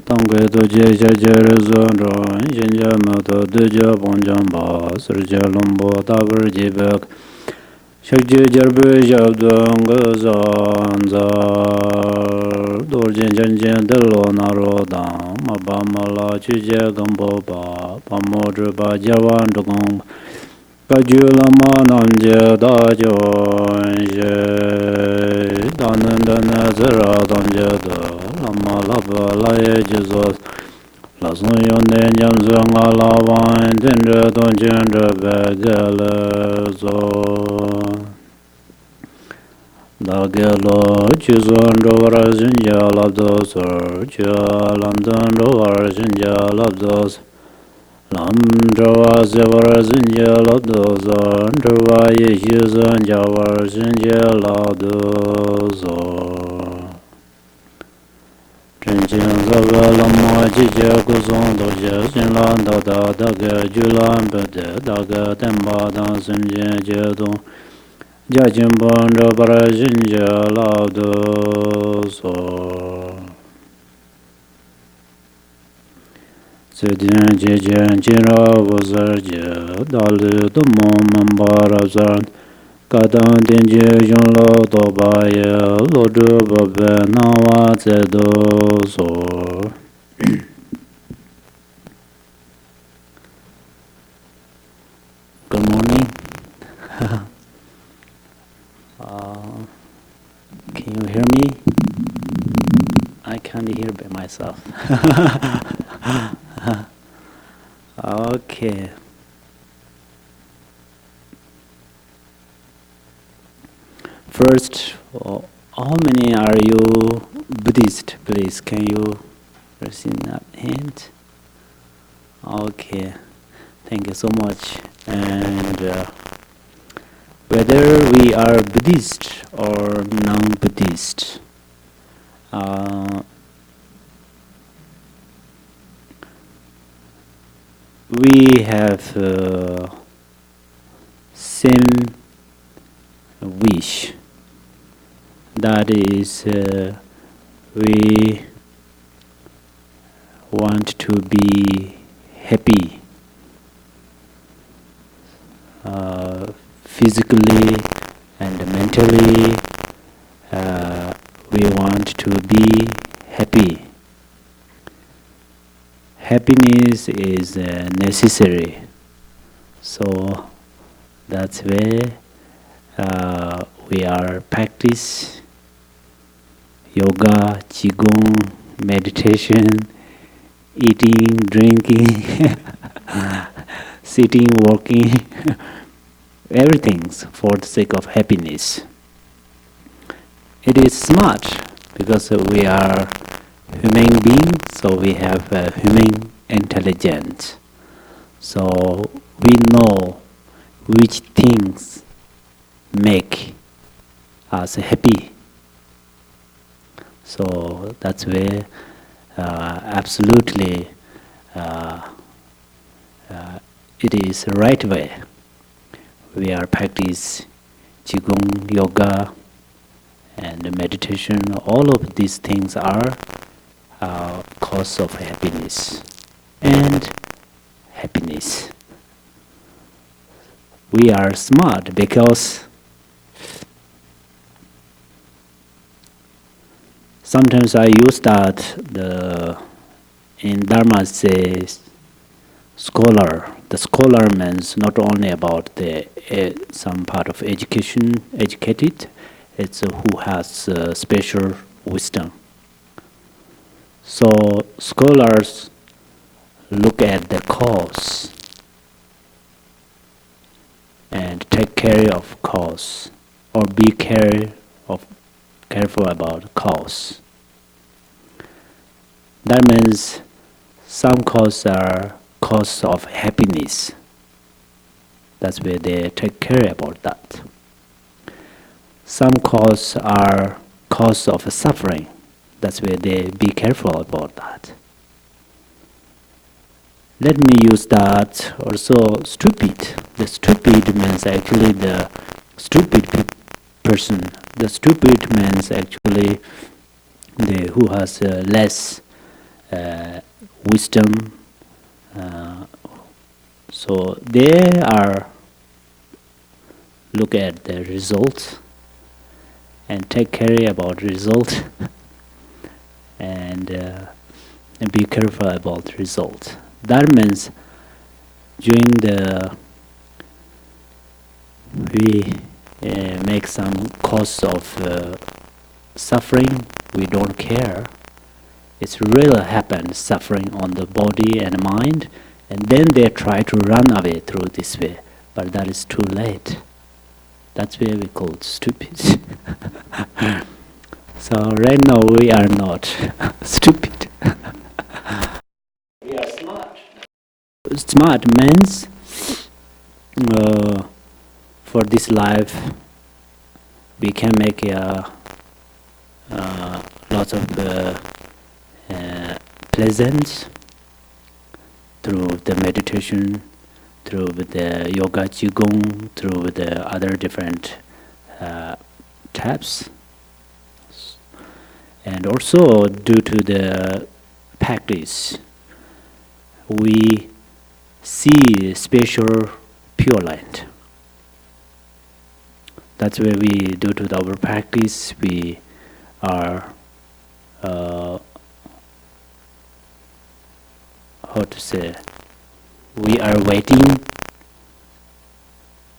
Tangwe to je zon jinja mato deja bonjamba surja lombo tabar jibek shakje jarbe jabdang zanzar dorjen janjen delo narodang mabamala chuje gambo ba pamodre ba jawan dogong Kajulama namje dajonje danandana zara damje da lama laba laye jizos lasun yonde nyamzu nga lawan dendre donjendre begele zo dagelo chizon dovara zinja labdos chalandan dovara zinja labdos Lam Java Zevar Zinja Labdoza, Java Yeshizan Javar Zinja Labdoza. Chinjin Zava Lama Jija Guzon Doja Zinlan Dada Daga Julan Bede Daga Temba Dan Zinja Jedon Jajin Banda Bara Zinja Labdoza. Zedin jejen jira wazarje dalu dumo mambarazan kadan denje jonlo dobaye lodu babe nawa zedozo. Good morning. Can you hear me? I can't hear by myself. Okay. First, how many are you Buddhist? Please, can you raise that hand? Okay. Thank you so much. And whether we are Buddhist or non-Buddhist, we have same wish. That is, we want to be happy physically and mentally. We want to be happy. Happiness is necessary, so that's where we are practice yoga, qigong, meditation, eating, drinking, sitting, walking, everything for the sake of happiness. It is smart because we are human being, so we have human intelligence. So we know which things make us happy. So that's where absolutely it is the right way. We are practice Qigong, yoga, and meditation. All of these things are cause of happiness and happiness. We are smart because sometimes I use that in Dharma says scholar. The scholar means not only about the some part of education, educated. It's who has special wisdom. So scholars look at the cause and take care of cause, or be careful about cause. That means some causes are cause of happiness. That's where they take care about that. Some causes are cause of suffering. That's where they be careful about that. Let me use that also stupid. The stupid means actually the stupid person. The stupid means actually who has less wisdom, so they are look at the result and take care about result and be careful about result. That means during the we make some cause of suffering, we don't care. It's really happened, suffering on the body and mind, and then they try to run away through this way, but that is too late. That's why we call it stupid. So right now we are not stupid. We are smart. Smart means for this life we can make lots of pleasant through the meditation, through the yoga, Qigong, through the other different types. And also due to the practice, we see spatial pure light. That's where we, due to our practice, we are, how to say, we are waiting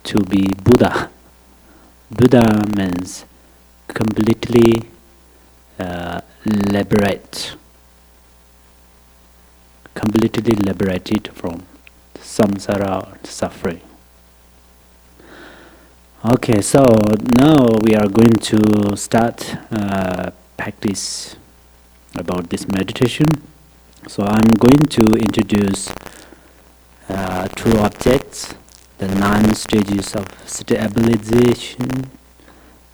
to be Buddha. Buddha means completely completely liberated from samsara, suffering. Okay, so now we are going to start practice about this meditation. So I'm going to introduce two objects, the 9 stages of stabilization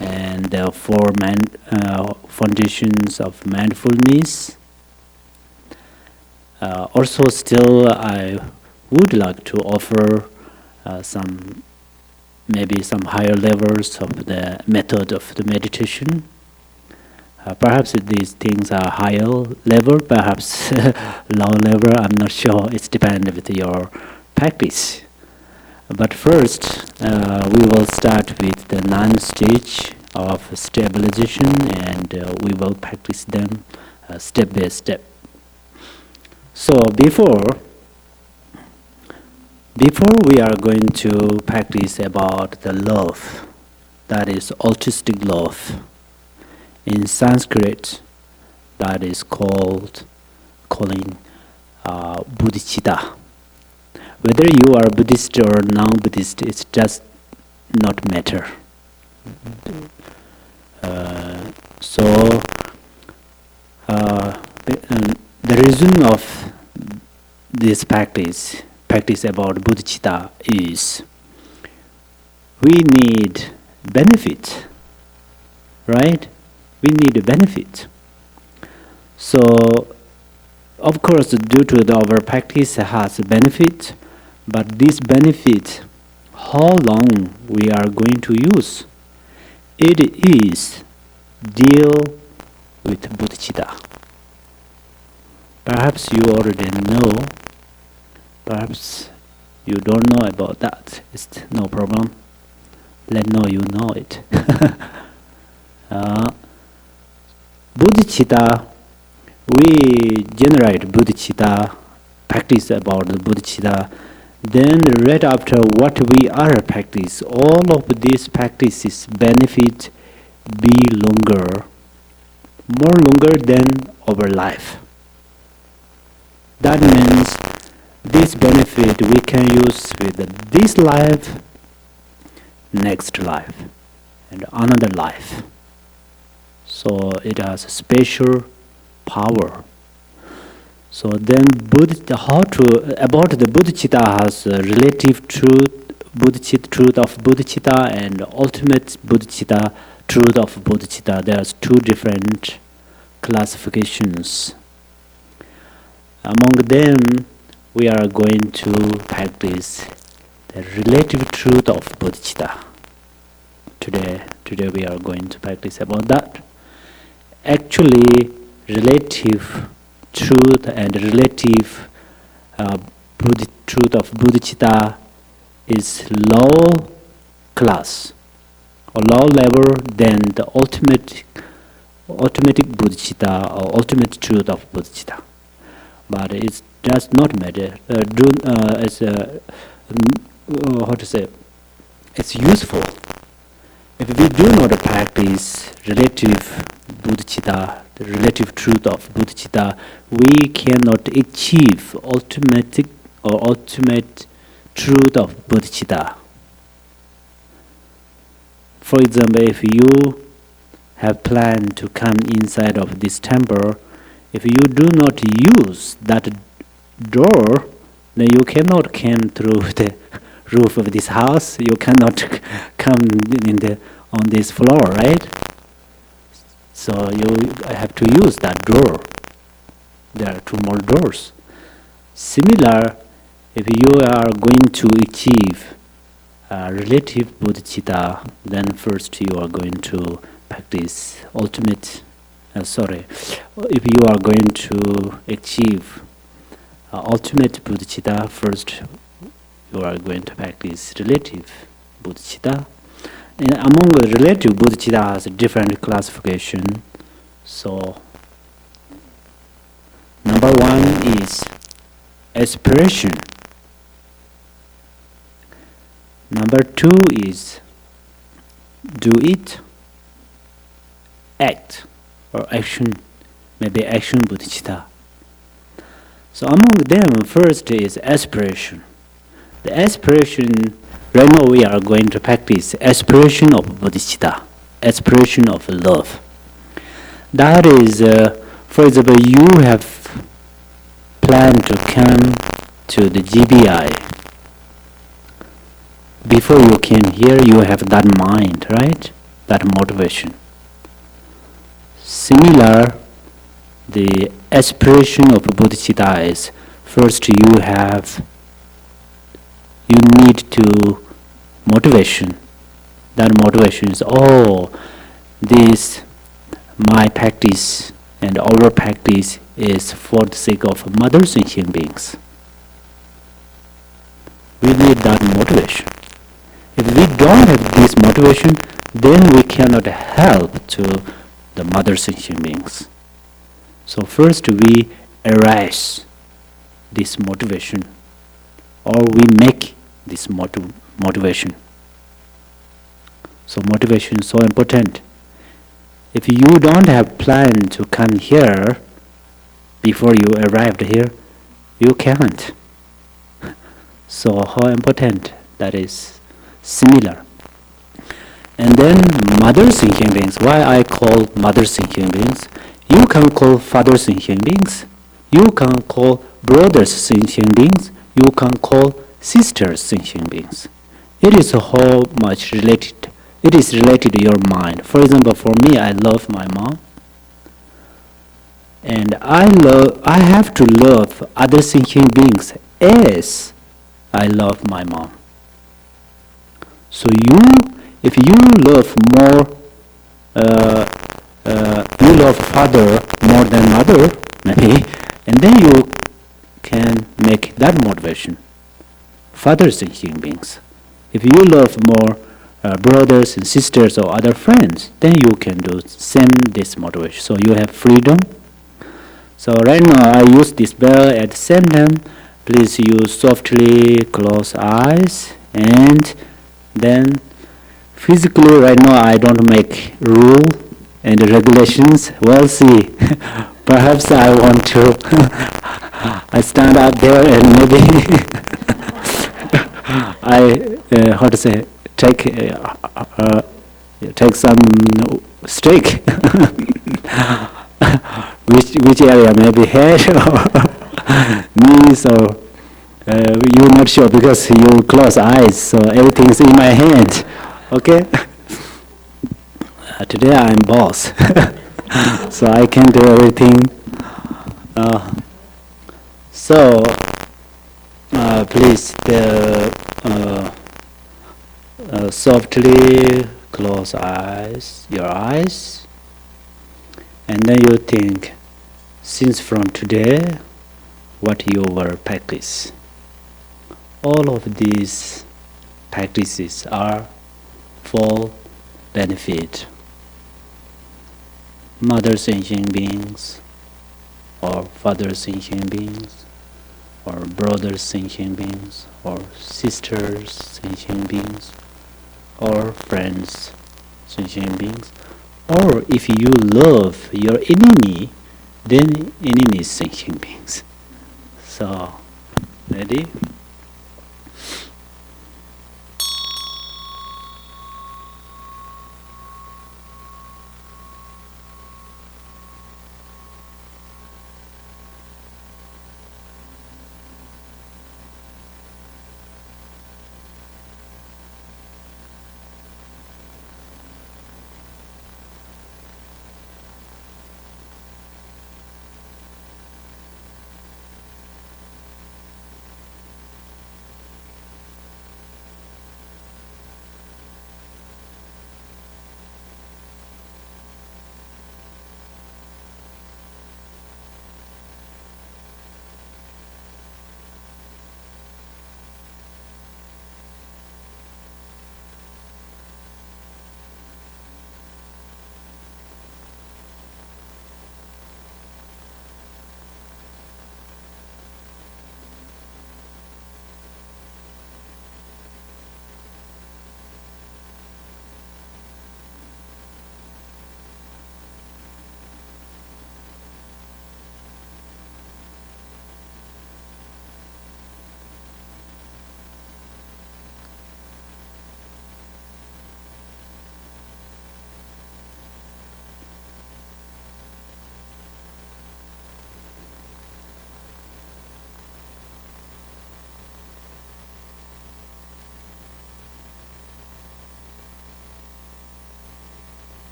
and the 4 foundations of mindfulness. Also still I would like to offer maybe some higher levels of the method of the meditation. Perhaps these things are higher level, perhaps low level, I'm not sure, it depends with your practice. But first, we will start with the 9 stage of stabilization and we will practice them step by step. So before we are going to practice about the love, that is altruistic love. In Sanskrit, that is calling bodhicitta. Whether you are Buddhist or non-Buddhist, it does not matter. The reason of this practice about bodhicitta is we need benefit, right? We need a benefit. So, of course, due to our practice has a benefit, but this benefit, how long we are going to use? It is deal with bodhicitta. Perhaps you already know, perhaps you don't know about that. It's no problem. Let know you know it. Bodhicitta, we generate bodhicitta, practice about the bodhicitta, then right after what we are practice, all of these practices benefit be more longer than our life. That means this benefit we can use with this life, next life, and another life. So it has a special power. So then about the bodhicitta has a relative truth, truth of bodhicitta and ultimate bodhicitta, truth of bodhicitta. There's 2 different classifications. Among them, we are going to practice the relative truth of bodhicitta. Today we are going to practice about that. Actually, relative truth and relative truth of bodhicitta is low class or low level than the ultimate bodhicitta or ultimate truth of bodhicitta. But it does not matter. It's useful. If we do not practice relative bodhicitta, the relative truth of bodhicitta, we cannot achieve ultimate truth of bodhicitta. For example, if you have planned to come inside of this temple, if you do not use that door, then you cannot come through the roof of this house. You cannot come on this floor, right? So you have to use that door. There are two more doors. Similar, if you are going to achieve relative bodhicitta, then first you are going to practice if you are going to achieve ultimate bodhicitta, first you are going to practice relative bodhicitta. And among the relative bodhicitta has a different classification. So, number one is aspiration. Number two is do it, act, or action, maybe action bodhicitta. So among them, first is aspiration. The aspiration, right now we are going to practice aspiration of bodhicitta, aspiration of love. That is, for example, you have planned to come to the GBI. Before you came here, you have that mind, right? That motivation. Similar, the aspiration of bodhicitta is first you need to motivation. That motivation is, this my practice and our practice is for the sake of mother sentient beings. We need that motivation. If we don't have this motivation, then we cannot help to the mother sentient beings. So first we arise this motivation, or we make this motivation. So motivation is so important. If you don't have plan to come here before you arrived here, you can't. So how important that is. Similar. And then mother sentient beings. Why I call mother sentient beings? You can call father sentient beings. You can call brothers sentient beings. You can call sisters sentient beings. It is how much related. It is related to your mind. For example, for me, I love my mom, and I have to love other sentient beings as I love my mom. So if you love more, you love father more than mother, maybe, and then you can make that motivation. Father sentient beings. If you love more brothers and sisters or other friends, then you can do this motivation. So you have freedom. So right now I use this bell at the same time. Please use softly close eyes, and then physically right now I don't make rule and regulations. We'll see. Perhaps I want to I stand up there and maybe take some stick. which area, maybe head or knees, or you're not sure because you close eyes, so everything's in my hand. Okay. Today I'm boss, so I can do everything. Please softly close your eyes, and then you think, Since from today, what you will practice, all of these practices are for benefit. Mother sentient beings, or father sentient beings, or brothers sentient beings, or sisters sentient beings, or friends sentient beings. Or if you love your enemy, then enemy is sentient beings. So, ready?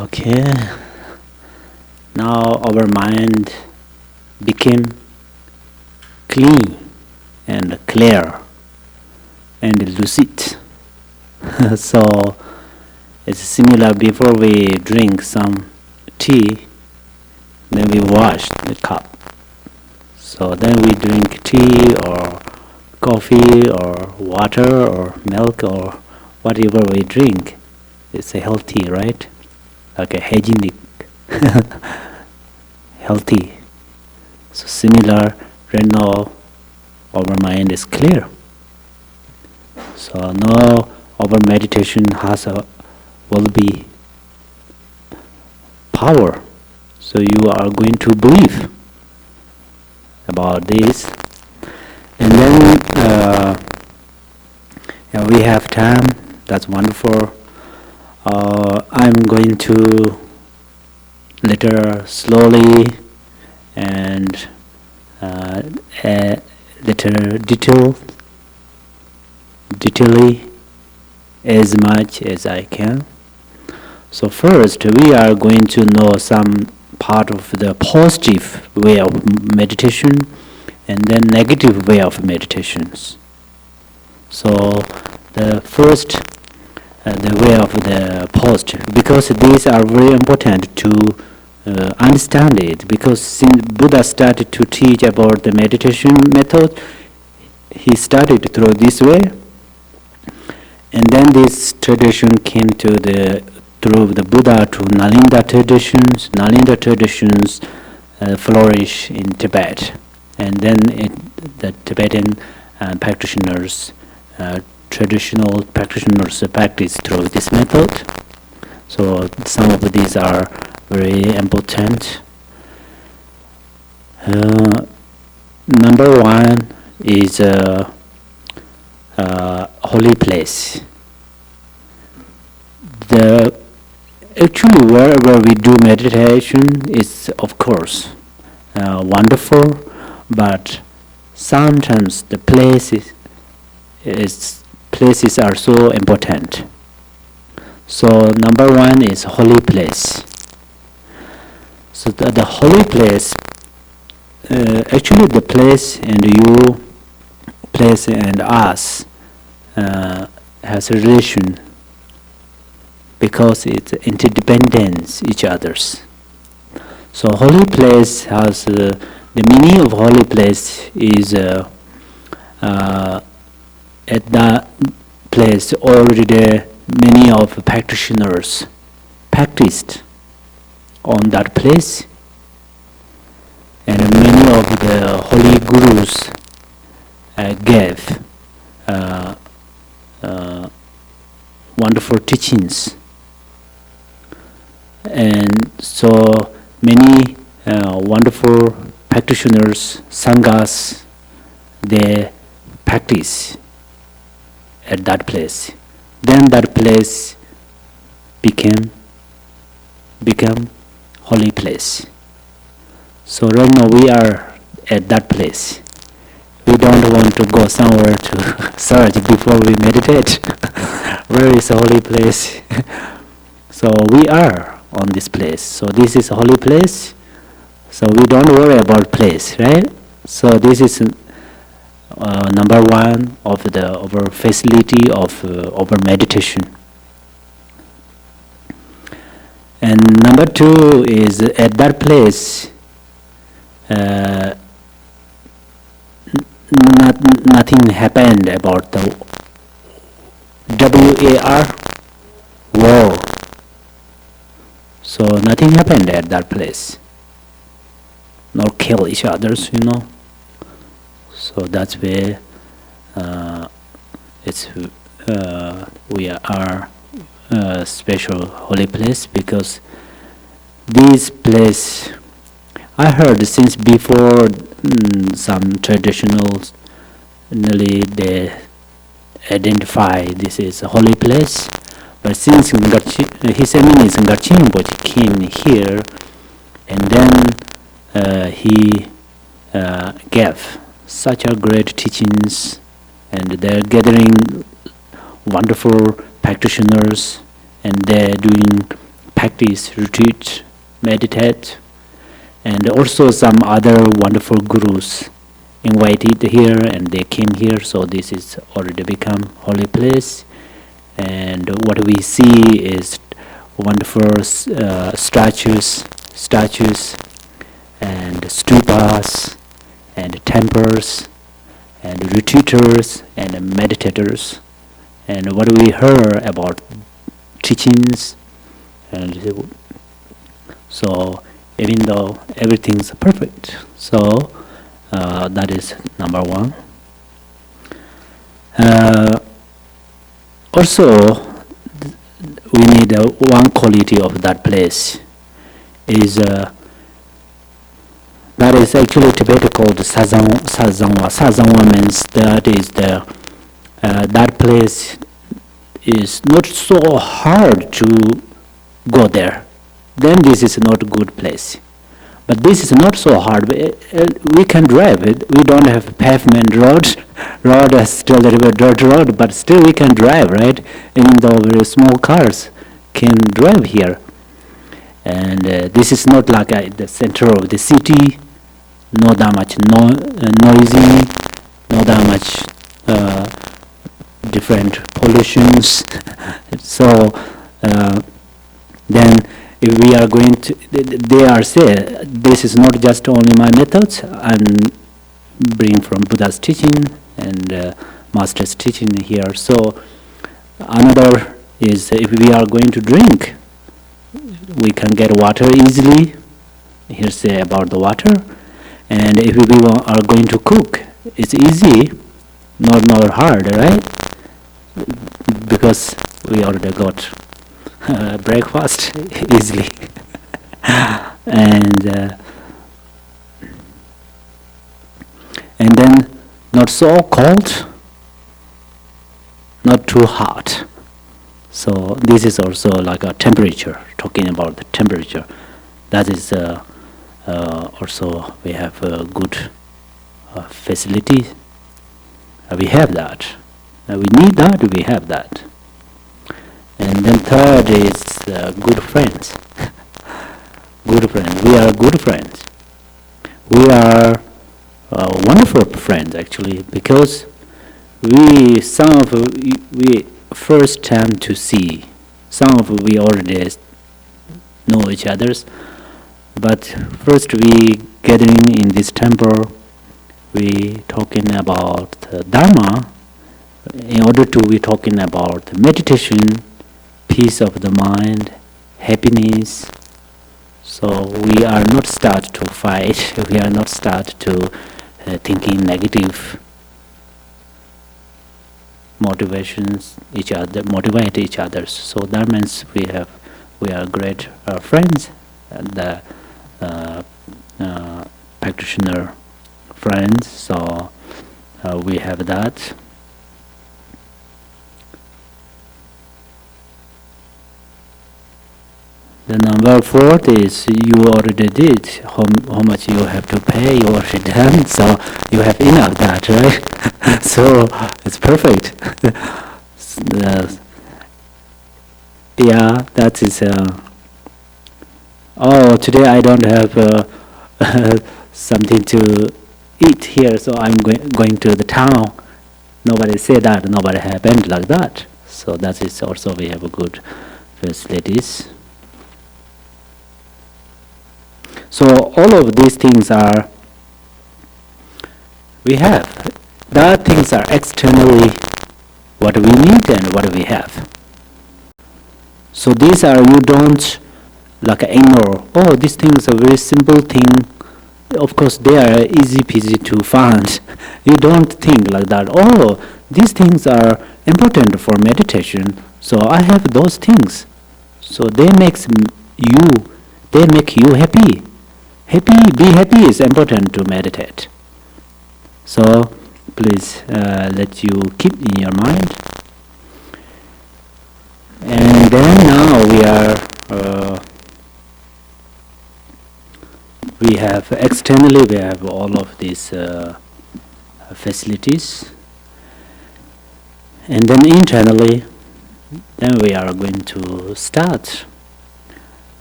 Okay. Now our mind became clean and clear and lucid. So it's similar. Before we drink some tea, then we wash the cup. So then we drink tea or coffee or water or milk or whatever we drink. It's healthy, right? Like a hygienic, healthy. So similar, right now our mind is clear. So now our meditation will be power. So you are going to believe about this. And then we have time. That's wonderful. I'm going to little slowly and little detailedly as much as I can. So first we are going to know some part of the positive way of meditation and then negative way of meditations. So the first the way of the positive, because these are very important to understand it, because since Buddha started to teach about the meditation method, he started through this way, and then this tradition came to through the Buddha to Nalinda traditions. Nalinda traditions flourish in Tibet, and then the Tibetan practitioners, traditional practitioners practice through this method. So some of these are very important. Number one is holy place. Actually, wherever we do meditation is, of course, wonderful, but sometimes the places are so important. So number one is holy place. So the holy place, actually the place and us has a relation, because it's interdependence each other's. So holy place has the meaning of holy place is at that place already many of practitioners practiced on that place, and many of the holy gurus gave wonderful teachings, and so many wonderful practitioners, sanghas, they practice at that place. Then that place became holy place. So right now we are at that place. We don't want to go somewhere to search before we meditate. Where is a holy place? So we are on this place. So this is a holy place. So we don't worry about place, right? So this is number one of our facility of our meditation. And number two is at that place, nothing happened about the war. So nothing happened at that place. Nor kill each others, So that's where we are a special holy place, because this place, I heard since before, some traditionals they identify this is a holy place, but since His Eminence Garchen Institute came here, and then he gave such a great teachings, and they're gathering wonderful practitioners, and they're doing practice, retreat, meditate, and also some other wonderful gurus invited here, and they came here, so this is already become holy place. And what we see is wonderful statues and stupas and temples and retreaters and meditators. And what we heard about teachings, and so even though everything's perfect, so that is number one. Also, we need one quality of that place is that is actually Tibetan called Sazangwa. Sazangwa means that is the that place is not so hard to go there. Then this is not a good place. But this is not so hard. We can drive it. We don't have pavement road is still a little bit dirt road, but still we can drive, right? Even though very small cars can drive here. And this is not like the center of the city, not that much noisy, not that much different pollutions. So then if we are going to, they are say, this is not just only my methods, I'm bringing from Buddha's teaching and Master's teaching here. So another is if we are going to drink, we can get water easily. Here's say about the water. And if we are going to cook, it's easy, not hard, right? Because we already got breakfast easily. And then not so cold, not too hot. So this is also like a temperature, talking about the temperature. That is also we have a good facility. We have that. We need that, we have that. And then third is good friends. Good friends. We are good friends. We are wonderful friends actually, because we first time to see. Some of we already know each others, but first we gathering in this temple, we talking about Dharma. In order to we talking about meditation, peace of the mind, happiness. So we are not start to fight. We are not start to thinking negative motivations motivate each other. So that means we are great friends, and practitioner friends. So we have that. The number 4 is you already did. How much you have to pay, you already done. So you have enough that, right? So it's perfect. Yeah, that is. Oh, today I don't have something to eat here, so I'm going to the town. Nobody said that. Nobody happened like that. So that is also we have a good facilities. So all of these things are, we have. The things are externally what we need and what we have. So these are, you don't like ignore, oh, these things are very simple thing. Of course, they are easy peasy to find. You don't think like that, oh, these things are important for meditation, so I have those things. So they make you happy. Be happy is important to meditate. So please let you keep in your mind. And then now we have externally we have all of these facilities, and then internally, then we are going to start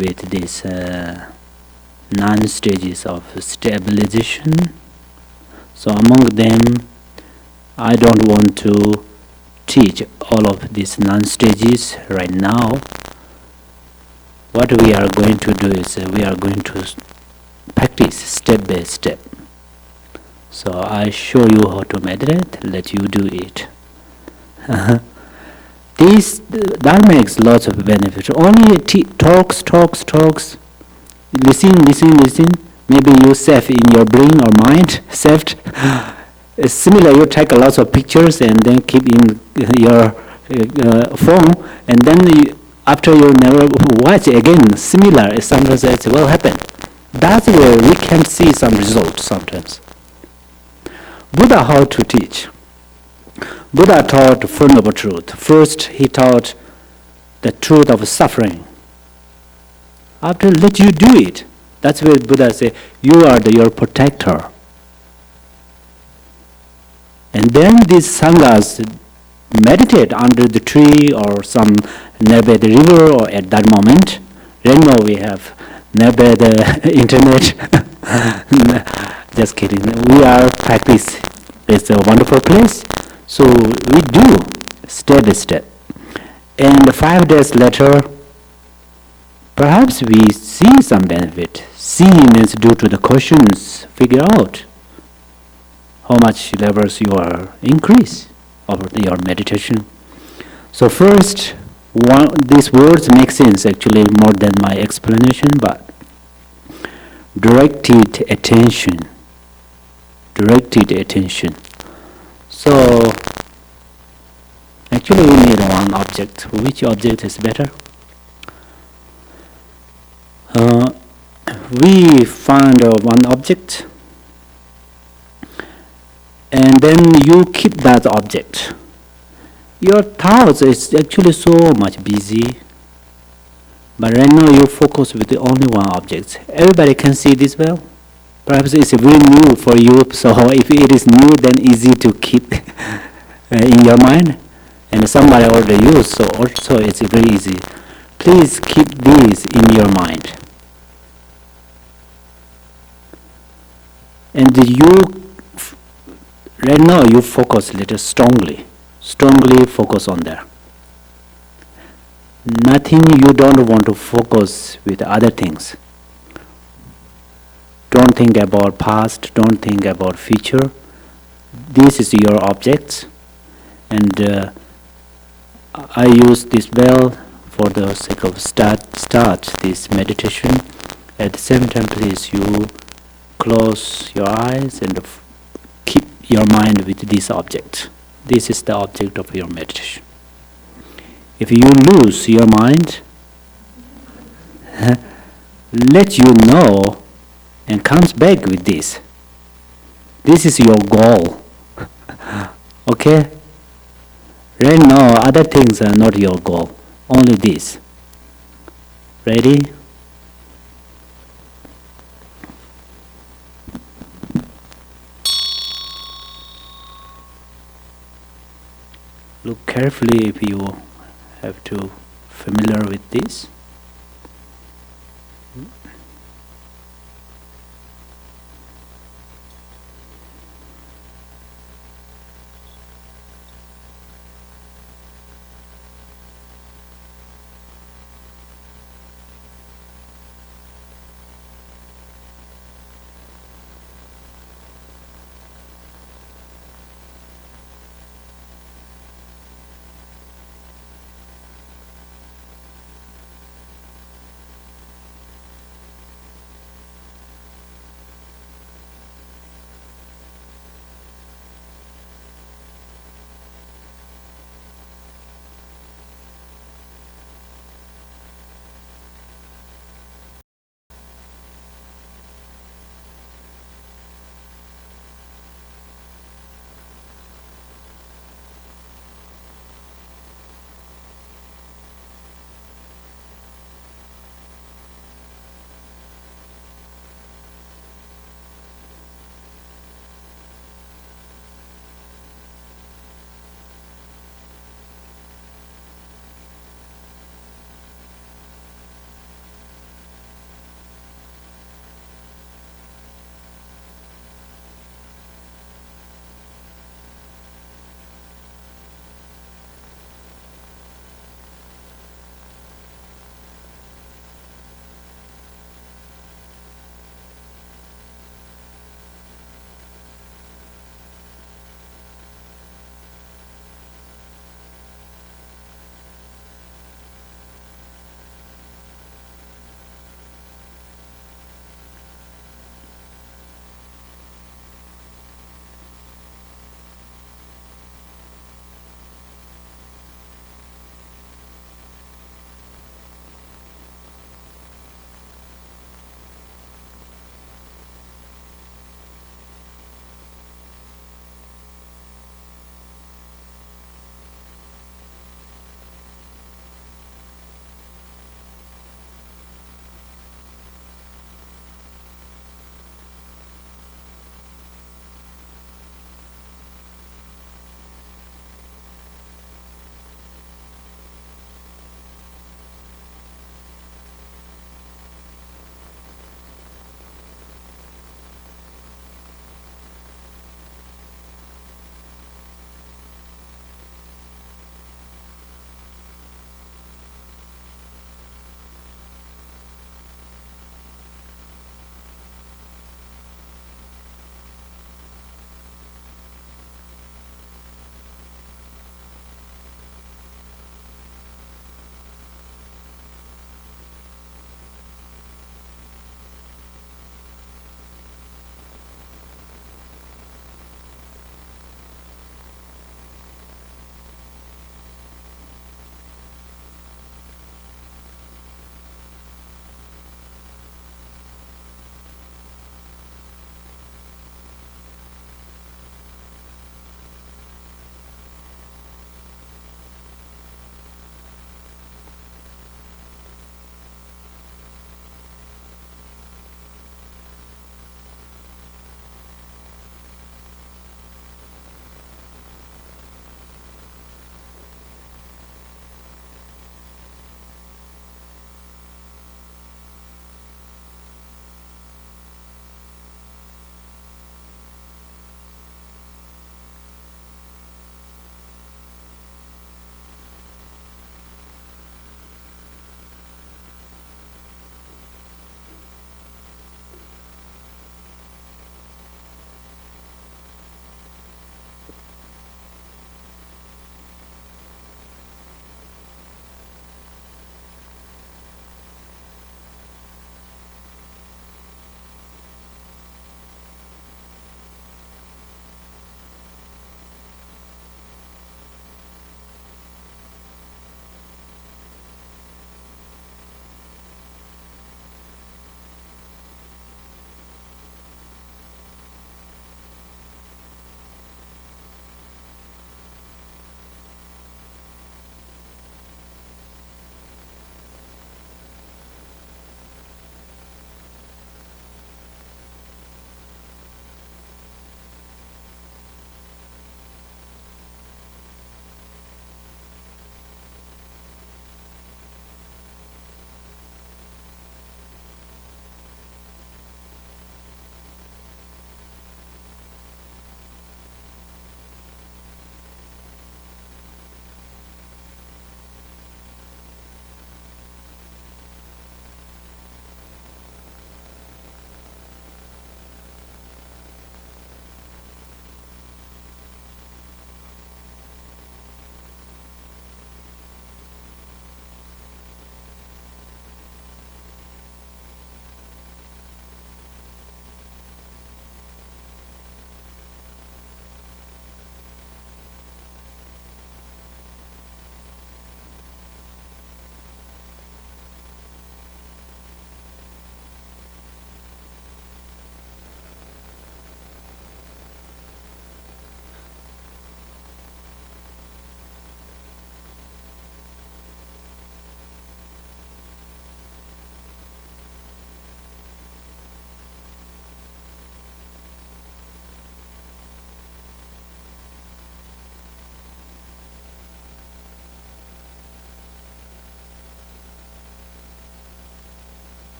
with these 9 stages of stabilization. So among them, I don't want to teach all of these 9 stages right now. What we are going to do is we are going to practice step by step. So I show you how to meditate, let you do it. That makes lots of benefit. Only talks. Listen. Maybe you save in your brain or mind, saved. It's similar, you take a lot of pictures and then keep in your phone, and then after you never watch again, similar, sometimes it will happen. That's where we can see some results sometimes. Buddha how to teach. Buddha taught Four Noble Truth. First, he taught the truth of suffering. After let you do it. That's where Buddha said, you are your protector. And then these sanghas meditate under the tree or some nearby the river or at that moment. Right now we have nearby the internet. Just kidding. We are practice. It's a wonderful place. So we do step by step. And 5 days later, perhaps we see some benefit. See means due to the questions, figure out how much levels you are increase of your meditation. So first, these words make sense actually more than my explanation, but directed attention. So actually we need one object. Which object is better? We find one object, and then you keep that object. Your thoughts is actually so much busy, but right now you focus with the only one object. Everybody can see this well. Perhaps it's very new for you, so if it is new, then easy to keep in your mind. And somebody already used, so also it's very easy. Please keep this in your mind. And right now you focus a little strongly focus on there. Nothing you don't want to focus with other things. Don't think about past, don't think about future. This is your objects, and I use this bell for the sake of start this meditation. At the same time, please you close your eyes and keep your mind with this object. This is the object of your meditation. If you lose your mind, let you know and comes back with this. This is your goal. Okay? Right now, other things are not your goal. Only this. Ready? Look carefully if you have to familiar with this.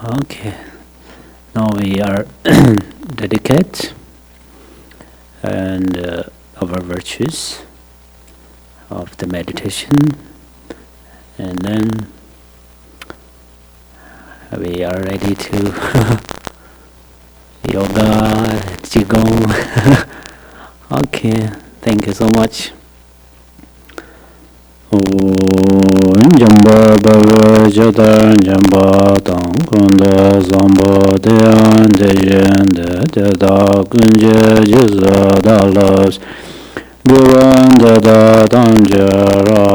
Okay, now we are dedicate and our virtues of the meditation, and then we are ready to yoga, Qigong. Okay, thank you so much. Jamba Baba Jadar Jamba Tang Kunda Zamba Dean Dejen Deda Kunje Jiza Dalas Guran Deda Danjarada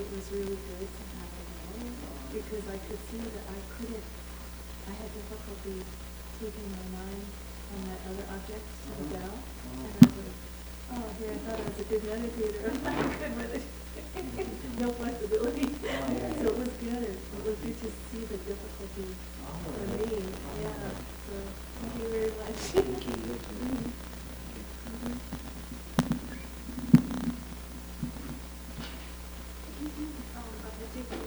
it was really good to have alone because I could see that I had difficulty taking my mind from that other object to the bell. And I was, here I thought I was a good meditator. I'm not a good meditator. No flexibility. So it was good. It was good to see the difficulty for me. Yeah. So thank you very much. Thank you. I think